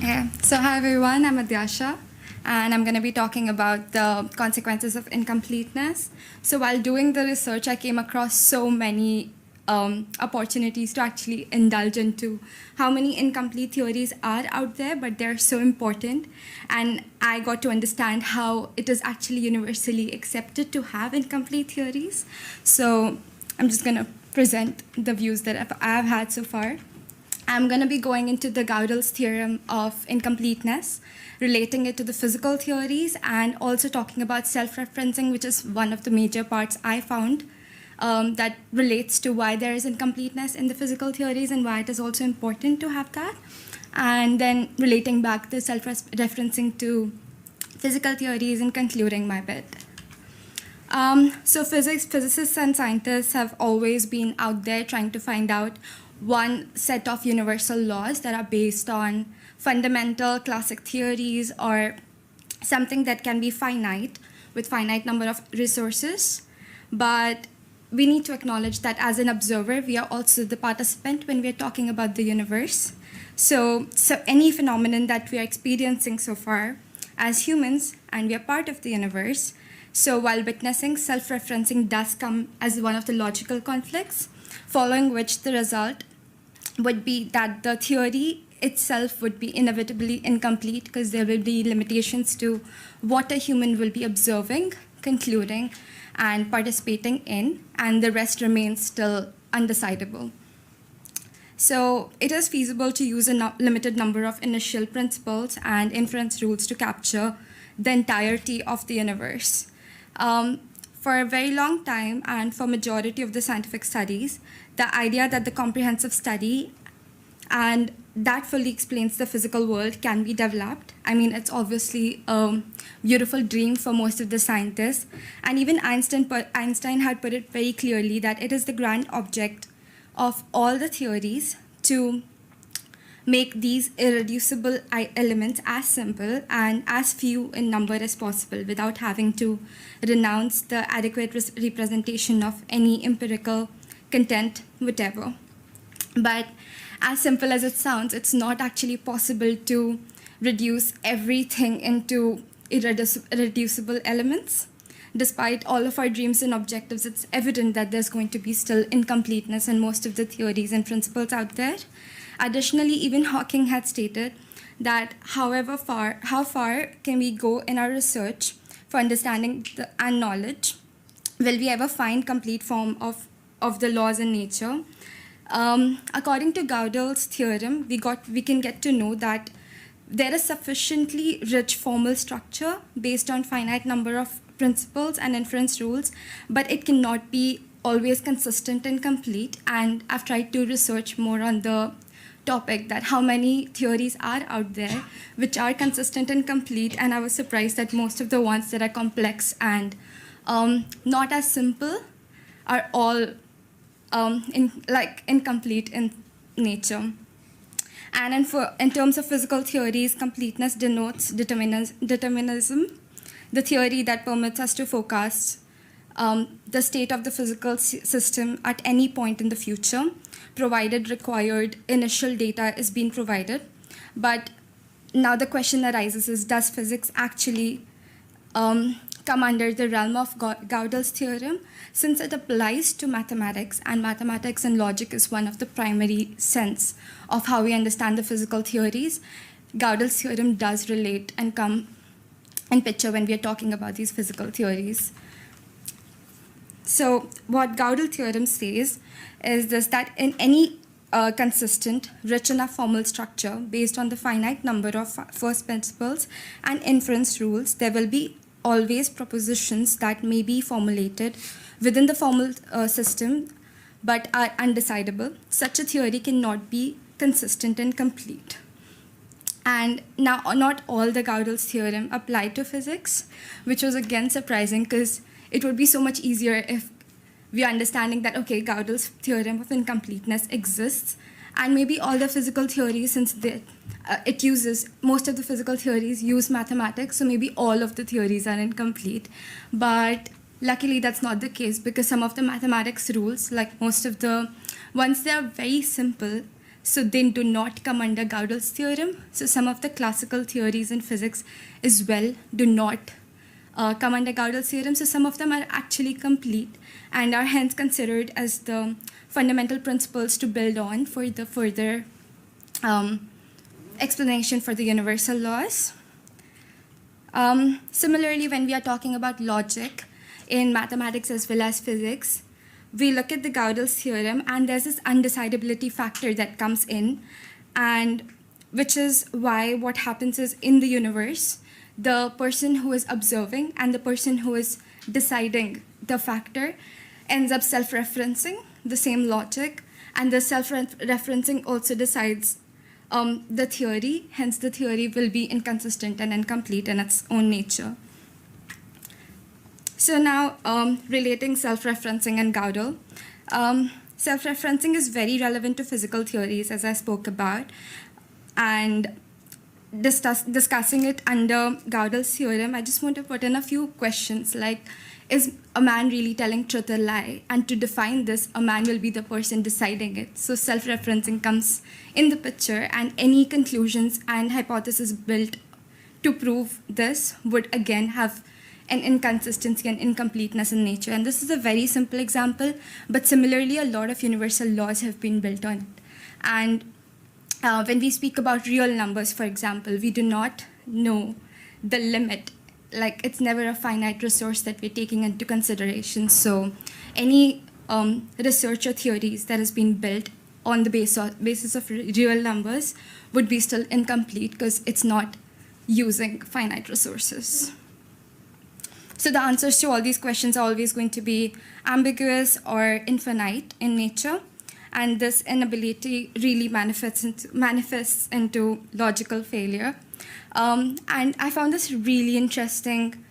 Okay, so hi everyone, I'm Adyasha, and I'm going to be talking about the consequences of incompleteness. So while doing the research, I came across so many opportunities to actually indulge into how many incomplete theories are out there, but they're so important. And I got to understand how it is actually universally accepted to have incomplete theories. So I'm just going to present the views that I've had so far. I'm going to be going into the Gödel's theorem of incompleteness, relating it to the physical theories, and also talking about self-referencing, which is one of the major parts I found that relates to why there is incompleteness in the physical theories and why it is also important to have that. And then relating back the self-referencing to physical theories and concluding my bit. So physicists and scientists have always been out there trying to find out one set of universal laws that are based on fundamental classic theories or something that can be finite with finite number of resources. But we need to acknowledge that as an observer, we are also the participant when we are talking about the universe. So any phenomenon that we are experiencing so far as humans, and we are part of the universe, so while witnessing, self-referencing does come as one of the logical conflicts, following which the result would be that the theory itself would be inevitably incomplete because there will be limitations to what a human will be observing, concluding, and participating in, and the rest remains still undecidable. So it is feasible to use a limited number of initial principles and inference rules to capture the entirety of the universe. For a very long time, and for majority of the scientific studies, the idea that the comprehensive study and that fully explains the physical world can be developed. I mean, it's obviously a beautiful dream for most of the scientists. And even Einstein had put it very clearly that it is the grand object of all the theories to make these irreducible elements as simple and as few in number as possible without having to renounce the adequate representation of any empirical content, whatever. But as simple as it sounds, it's not actually possible to reduce everything into irreducible elements. Despite all of our dreams and objectives, it's evident that there's going to be still incompleteness in most of the theories and principles out there. Additionally, even Hawking had stated that how far can we go in our research for understanding and knowledge? Will we ever find complete form of the laws in nature? According to Gödel's theorem, we can get to know that there is sufficiently rich formal structure based on finite number of principles and inference rules, but it cannot be always consistent and complete. And I've tried to research more on the topic that how many theories are out there which are consistent and complete, and I was surprised that most of the ones that are complex and not as simple are all incomplete in nature. And in terms of physical theories, completeness denotes determinism, the theory that permits us to forecast the state of the physical system at any point in the future, provided required initial data is being provided. But now the question arises is, does physics actually come under the realm of Gödel's theorem, since it applies to mathematics, and mathematics and logic is one of the primary sense of how we understand the physical theories. Gödel's theorem does relate and come in picture when we are talking about these physical theories. So what Gödel theorem says is this, that in any consistent, rich enough formal structure based on the finite number of first principles and inference rules, there will be always propositions that may be formulated within the formal system but are undecidable. Such a theory cannot be consistent and complete. And now, not all the Gödel's theorem applied to physics, which was again surprising because it would be so much easier if we are understanding that, okay, Gödel's theorem of incompleteness exists, and maybe all the physical theories, since most of the physical theories use mathematics, so maybe all of the theories are incomplete. But luckily, that's not the case, because some of the mathematics rules, like most of the ones, they are very simple. so they do not come under Gödel's theorem. So some of the classical theories in physics as well do not come under Gödel's theorem. So some of them are actually complete and are hence considered as the fundamental principles to build on for the further explanation for the universal laws. Similarly, when we are talking about logic in mathematics as well as physics, we look at the Gödel's theorem, and there's this undecidability factor that comes in, and which is why what happens is in the universe, the person who is observing and the person who is deciding the factor ends up self-referencing the same logic, and the self-referencing also decides the theory. Hence, the theory will be inconsistent and incomplete in its own nature. So now, relating self-referencing and Gödel. Self-referencing is very relevant to physical theories, as I spoke about, and discussing it under Gödel's theorem, I just want to put in a few questions like, is a man really telling truth or lie? And to define this, a man will be the person deciding it. So self-referencing comes in the picture, and any conclusions and hypotheses built to prove this would again have an inconsistency and incompleteness in nature. And this is a very simple example, but similarly, a lot of universal laws have been built on it. And when we speak about real numbers, for example, we do not know the limit. Like, it's never a finite resource that we're taking into consideration. So any research or theories that has been built on the basis of real numbers would be still incomplete because it's not using finite resources. So the answers to all these questions are always going to be ambiguous or infinite in nature. And this inability really manifests into logical failure. And I found this really interesting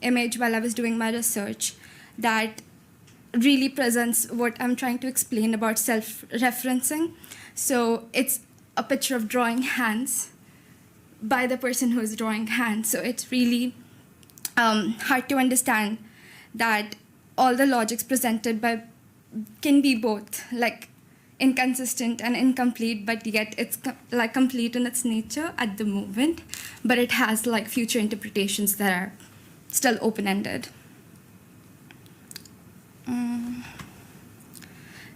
image while I was doing my research that really presents what I'm trying to explain about self-referencing. So it's a picture of drawing hands by the person who is drawing hands. So it's really hard to understand that all the logics presented can be both like inconsistent and incomplete, but yet it's like complete in its nature at the moment, but it has like future interpretations that are still open-ended.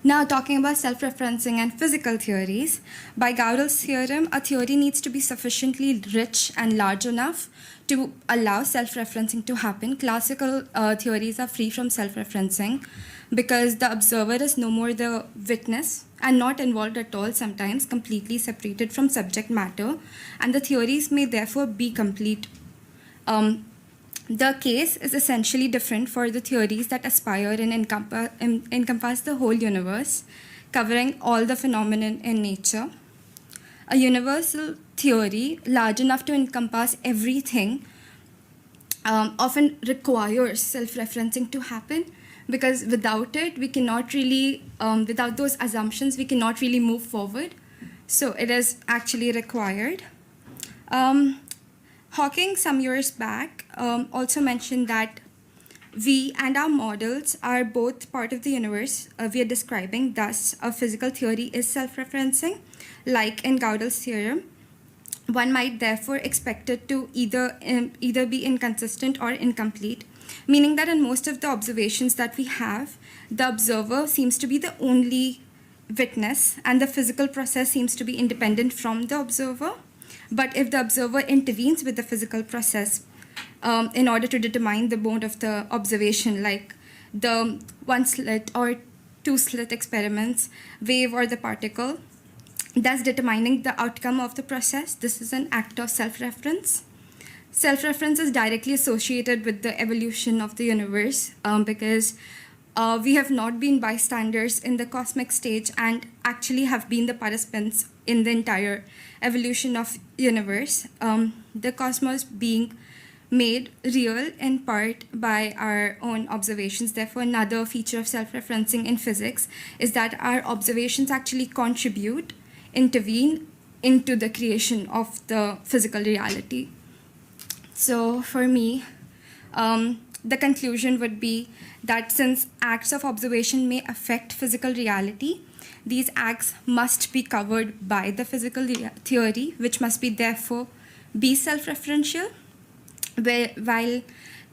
Now, talking about self-referencing and physical theories, by Gödel's theorem, a theory needs to be sufficiently rich and large enough to allow self-referencing to happen. Classical theories are free from self-referencing because the observer is no more the witness and not involved at all, sometimes completely separated from subject matter, and the theories may therefore be complete. The case is essentially different for the theories that aspire and encompass the whole universe, covering all the phenomena in nature. A universal theory large enough to encompass everything often requires self-referencing to happen, because without it, we cannot really, without those assumptions, we cannot really move forward. So it is actually required. Hawking, some years back, also mentioned that we and our models are both part of the universe we are describing. Thus, a physical theory is self-referencing, like in Gödel's theorem. One might therefore expect it to either be inconsistent or incomplete, meaning that in most of the observations that we have, the observer seems to be the only witness, and the physical process seems to be independent from the observer. But if the observer intervenes with the physical process in order to determine the mode of the observation, like the one-slit or two-slit experiments, wave or the particle, thus determining the outcome of the process, this is an act of self-reference. Self-reference is directly associated with the evolution of the universe because we have not been bystanders in the cosmic stage and actually have been the participants in the entire evolution of universe. The cosmos being made real in part by our own observations. Therefore, another feature of self-referencing in physics is that our observations actually intervene into the creation of the physical reality. So for me, the conclusion would be that since acts of observation may affect physical reality, these acts must be covered by the physical theory, which must be therefore be self-referential, while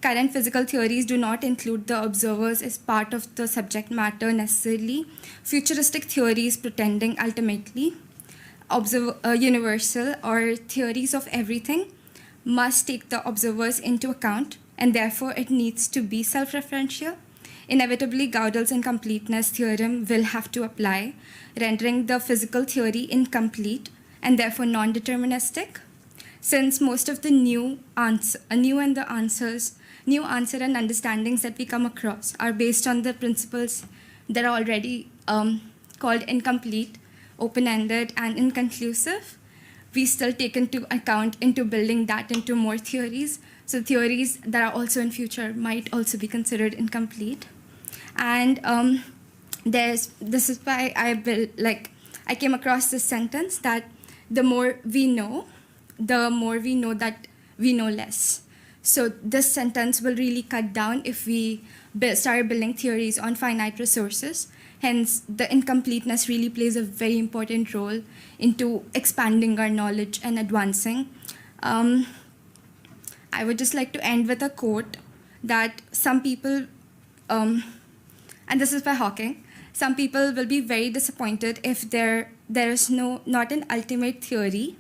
current physical theories do not include the observers as part of the subject matter necessarily. Futuristic theories pretending ultimately universal or theories of everything must take the observers into account, and therefore it needs to be self-referential. Inevitably, Gödel's incompleteness theorem will have to apply, rendering the physical theory incomplete and therefore non-deterministic. Since most of the new answer and understandings that we come across are based on the principles that are already called incomplete, open-ended, and inconclusive, we still take into account into building that into more theories. So theories that are also in future might also be considered incomplete. And this is why I came across this sentence that the more we know that we know less. So this sentence will really cut down if we start building theories on finite resources. Hence, the incompleteness really plays a very important role into expanding our knowledge and advancing. I would just like to end with a quote that some people, and this is by Hawking, some people will be very disappointed if there is not an ultimate theory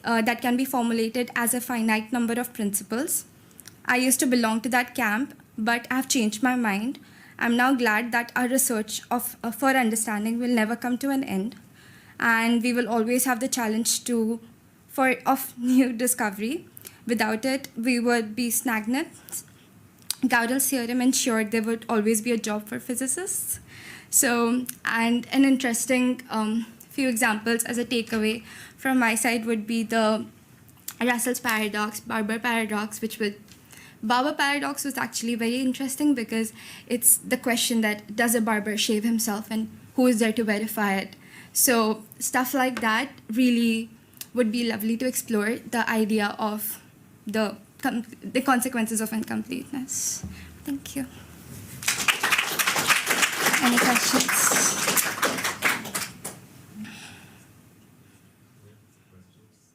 that can be formulated as a finite number of principles. I used to belong to that camp, but I've changed my mind. I'm now glad that our research for understanding will never come to an end, and we will always have the challenge of new discovery. Without it, we would be stagnant. Gödel's theorem ensured there would always be a job for physicists. So, and an interesting few examples as a takeaway from my side would be the Russell's paradox, Barber paradox, Barber paradox was actually very interesting because it's the question that does a barber shave himself and who is there to verify it? So stuff like that really would be lovely to explore the idea of the consequences of incompleteness. Thank you. Any questions?